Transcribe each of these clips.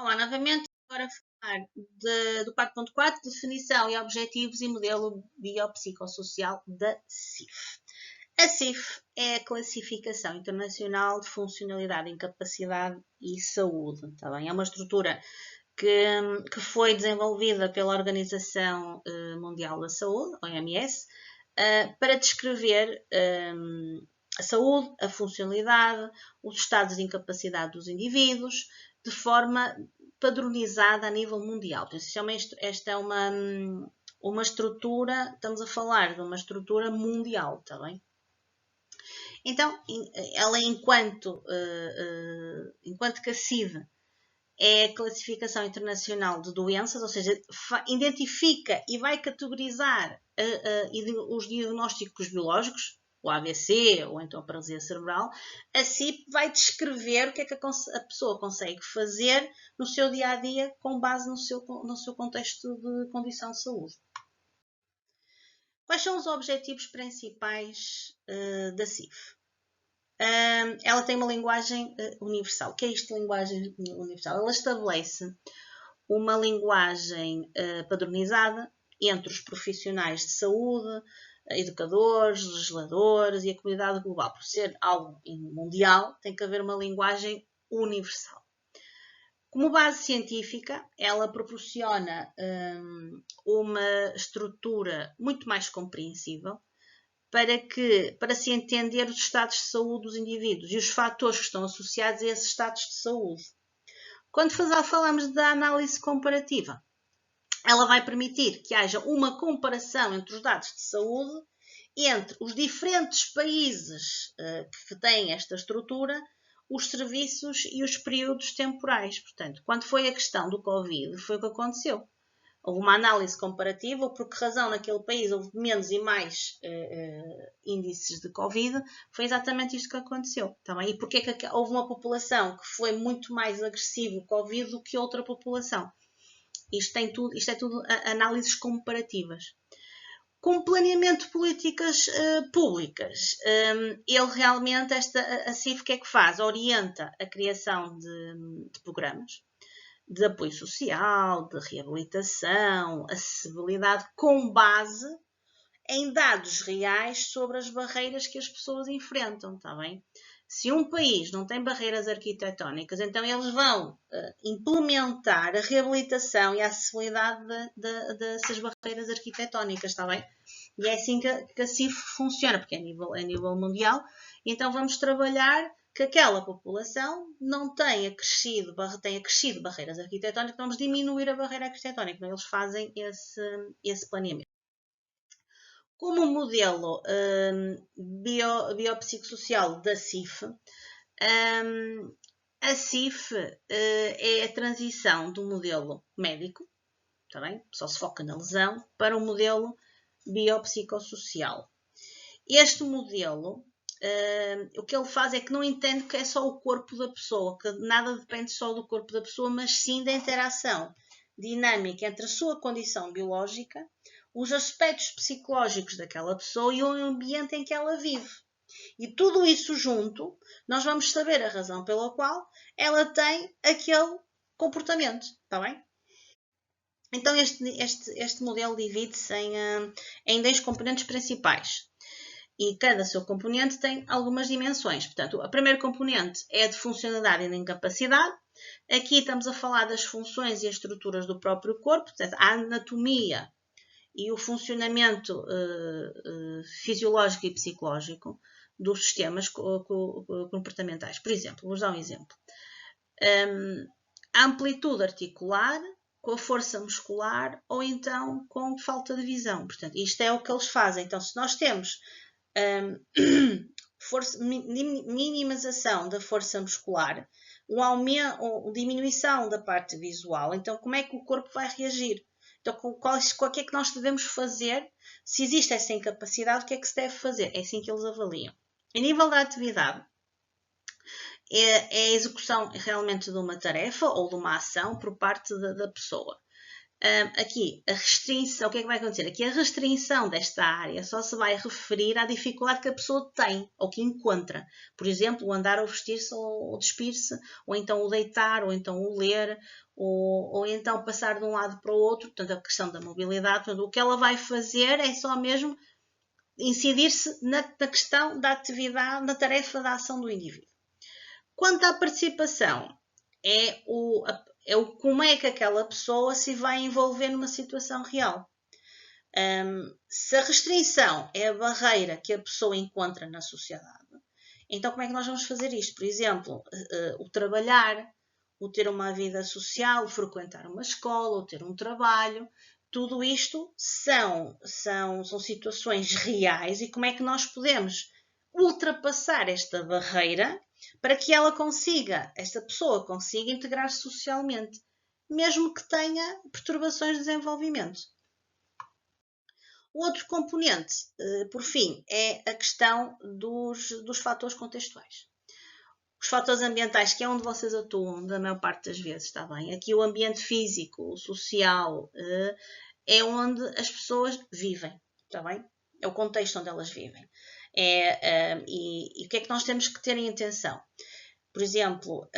Olá, novamente, agora falar do 4.4, definição e objetivos e modelo biopsicossocial da CIF. A CIF é a Classificação Internacional de Funcionalidade, Incapacidade e Saúde. Tá bem? É uma estrutura que foi desenvolvida pela Organização Mundial da Saúde, OMS, para descrever a saúde, a funcionalidade, os estados de incapacidade dos indivíduos, de forma padronizada a nível mundial. Esta é uma estrutura, estamos a falar de uma estrutura mundial, está bem? Então, ela enquanto que a CID é a Classificação Internacional de Doenças, ou seja, identifica e vai categorizar os diagnósticos biológicos, o AVC ou então a paralisia cerebral, a CIP vai descrever o que é que a pessoa consegue fazer no seu dia-a-dia com base no seu contexto de condição de saúde. Quais são os objetivos principais da CIF? Ela tem uma linguagem universal. O que é isto de linguagem universal? Ela estabelece uma linguagem padronizada entre os profissionais de saúde, educadores, legisladores e a comunidade global. Por ser algo mundial, tem que haver uma linguagem universal. Como base científica, ela proporciona uma estrutura muito mais compreensível para se entender os estados de saúde dos indivíduos e os fatores que estão associados a esses estados de saúde. Quando falamos da análise comparativa, ela vai permitir que haja uma comparação entre os dados de saúde entre os diferentes países que têm esta estrutura, os serviços e os períodos temporais. Portanto, quando foi a questão do Covid, foi o que aconteceu. Houve uma análise comparativa, por que razão naquele país houve menos e mais índices de Covid, foi exatamente isto que aconteceu. Também. E porque é que houve uma população que foi muito mais agressiva o Covid do que outra população? Isto é tudo análises comparativas. Com planeamento de políticas públicas, ele realmente, a CIF, o que é que faz? Orienta a criação de programas de apoio social, de reabilitação, acessibilidade, com base em dados reais sobre as barreiras que as pessoas enfrentam, está bem? Se um país não tem barreiras arquitetónicas, então eles vão implementar a reabilitação e a acessibilidade dessas barreiras arquitetónicas, está bem? E é assim que a CIF funciona, porque é a nível mundial. Então vamos trabalhar que aquela população não tenha crescido barreiras arquitetónicas, vamos diminuir a barreira arquitetónica. Eles fazem esse planeamento. Como modelo biopsicossocial da CIF, a CIF é a transição do modelo médico, tá bem? Só se foca na lesão, para o modelo biopsicossocial. Este modelo, o que ele faz é que não entende que é só o corpo da pessoa, que nada depende só do corpo da pessoa, mas sim da interação dinâmica entre a sua condição biológica, os aspectos psicológicos daquela pessoa e o ambiente em que ela vive. E tudo isso junto, nós vamos saber a razão pela qual ela tem aquele comportamento, está bem? Então este modelo divide-se em 10 componentes principais. E cada seu componente tem algumas dimensões. Portanto, a primeira componente é a de funcionalidade e de incapacidade. Aqui estamos a falar das funções e as estruturas do próprio corpo, portanto, a anatomia e o funcionamento fisiológico e psicológico dos sistemas comportamentais. Por exemplo, vou dar um exemplo. A amplitude articular, com a força muscular ou então com falta de visão. Portanto, isto é o que eles fazem. Então, se nós temos minimização da força muscular, um aumento ou diminuição da parte visual, então como é que o corpo vai reagir? Então, o que é que nós devemos fazer? Se existe essa incapacidade, o que é que se deve fazer? É assim que eles avaliam. A nível da atividade, é a execução realmente de uma tarefa ou de uma ação por parte da pessoa. Aqui, a restrição, o que é que vai acontecer? Aqui a restrição desta área só se vai referir à dificuldade que a pessoa tem ou que encontra. Por exemplo, o andar ou vestir-se ou despir-se, ou então o deitar, ou então o ler, ou então passar de um lado para o outro. Portanto, a questão da mobilidade. Portanto, o que ela vai fazer é só mesmo incidir-se na questão da atividade, na tarefa da ação do indivíduo. Quanto à participação, é o como é que aquela pessoa se vai envolver numa situação real. Se a restrição é a barreira que a pessoa encontra na sociedade, então como é que nós vamos fazer isto? Por exemplo, o trabalhar, o ter uma vida social, o frequentar uma escola, o ter um trabalho, tudo isto são situações reais e como é que nós podemos ultrapassar esta barreira para que esta pessoa consiga integrar-se socialmente, mesmo que tenha perturbações de desenvolvimento. O outro componente, por fim, é a questão dos fatores contextuais. Os fatores ambientais, que é onde vocês atuam da maior parte das vezes, está bem? Aqui o ambiente físico, o social, é onde as pessoas vivem, está bem? É o contexto onde elas vivem. E o que é que nós temos que ter em atenção? Por exemplo,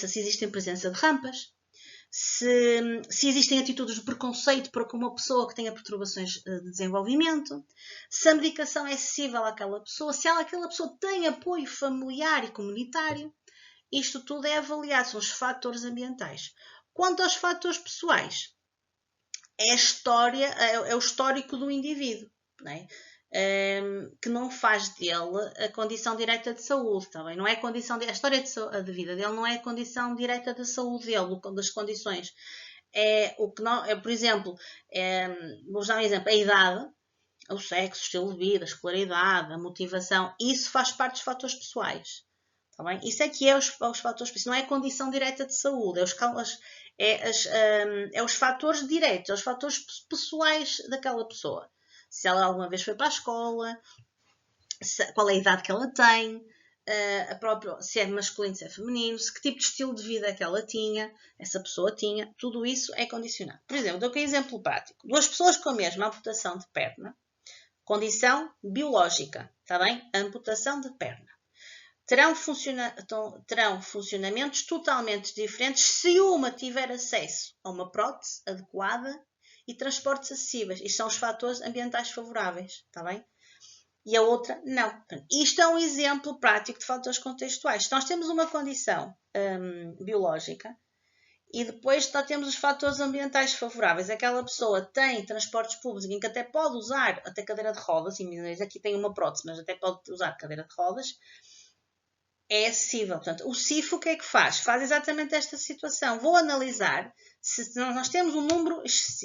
se existe presença de rampas, se existem atitudes de preconceito para com uma pessoa que tenha perturbações de desenvolvimento, se a medicação é acessível àquela pessoa, se aquela pessoa tem apoio familiar e comunitário. Isto tudo é avaliado, são os fatores ambientais. Quanto aos fatores pessoais, é o histórico do indivíduo, não é? Que não faz dele a condição direta de saúde, tá bem? Não é a história de vida dele não é a condição direta de saúde dele, das condições. Por exemplo, vou dar um exemplo, a idade, o sexo, o estilo de vida, a escolaridade, a motivação, isso faz parte dos fatores pessoais, tá bem? Isso é que é os fatores pessoais, não é a condição direta de saúde, é os fatores diretos, é os fatores pessoais daquela pessoa. Se ela alguma vez foi para a escola, qual é a idade que ela tem, se é masculino, se é feminino, que tipo de estilo de vida que ela tinha, essa pessoa tinha, tudo isso é condicionado. Por exemplo, dou aqui um exemplo prático. 2 pessoas com a mesma amputação de perna, condição biológica, está bem? Amputação de perna. Terão funcionamentos totalmente diferentes se uma tiver acesso a uma prótese adequada e transportes acessíveis. Isto são os fatores ambientais favoráveis, está bem? E a outra, não. Isto é um exemplo prático de fatores contextuais. Se nós temos uma condição biológica e depois nós temos os fatores ambientais favoráveis, aquela pessoa tem transportes públicos em que até pode usar até cadeira de rodas, e aqui tem uma prótese, mas até pode usar cadeira de rodas, é acessível. Portanto, o CIF o que é que faz? Faz exatamente esta situação. Vou analisar se nós temos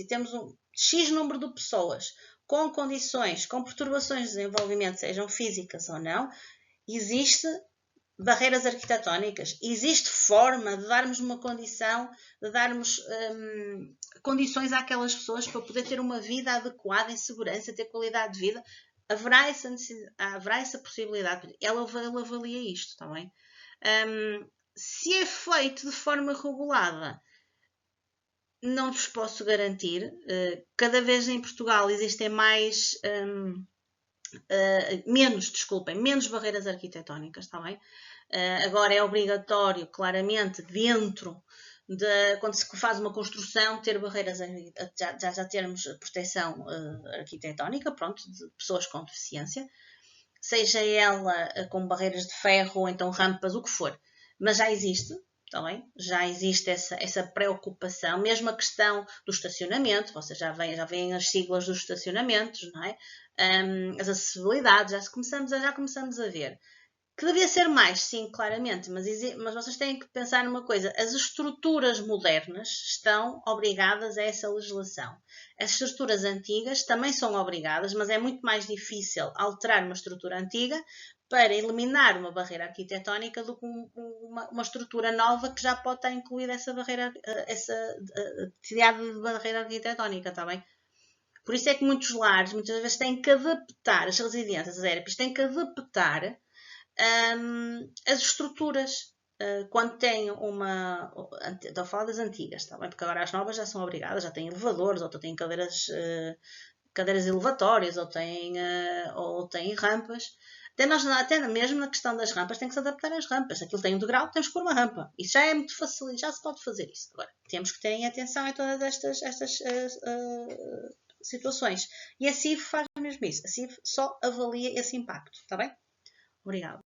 temos um X número de pessoas com condições, com perturbações de desenvolvimento, sejam físicas ou não, existe barreiras arquitetónicas, existe forma de darmos uma condição, de darmos condições àquelas pessoas para poder ter uma vida adequada, em segurança, ter qualidade de vida. Haverá essa possibilidade. Ela avalia isto, está bem? Se é feito de forma regulada, não vos posso garantir. Cada vez em Portugal existem menos barreiras arquitetónicas, está bem? Agora é obrigatório, claramente, quando se faz uma construção, ter barreiras, já termos proteção arquitetónica, pronto, de pessoas com deficiência, seja ela com barreiras de ferro ou então rampas, o que for, mas já existe. Tá bem? Já existe essa preocupação, mesmo a questão do estacionamento, vocês já veem as siglas dos estacionamentos, não é? As acessibilidades, já começamos a ver. Que devia ser mais, sim, claramente, mas vocês têm que pensar numa coisa, as estruturas modernas estão obrigadas a essa legislação. As estruturas antigas também são obrigadas, mas é muito mais difícil alterar uma estrutura antiga para eliminar uma barreira arquitetónica do que uma estrutura nova que já pode estar incluída essa atividade de barreira arquitetónica, está bem? Por isso é que muitos lares, muitas vezes, têm que adaptar, as residências, as ERPs, têm que adaptar as estruturas quando tem uma... Estou a falar das antigas, está bem? Porque agora as novas já são obrigadas, já têm elevadores, ou têm cadeiras elevatórias, ou têm rampas. Até mesmo na questão das rampas, tem que se adaptar às rampas. Aquilo tem um degrau, temos que pôr uma rampa. Isso já é muito fácil, já se pode fazer isso. Agora, temos que ter atenção a todas estas situações. E a CIV faz mesmo isso. A CIV só avalia esse impacto, está bem? Obrigada.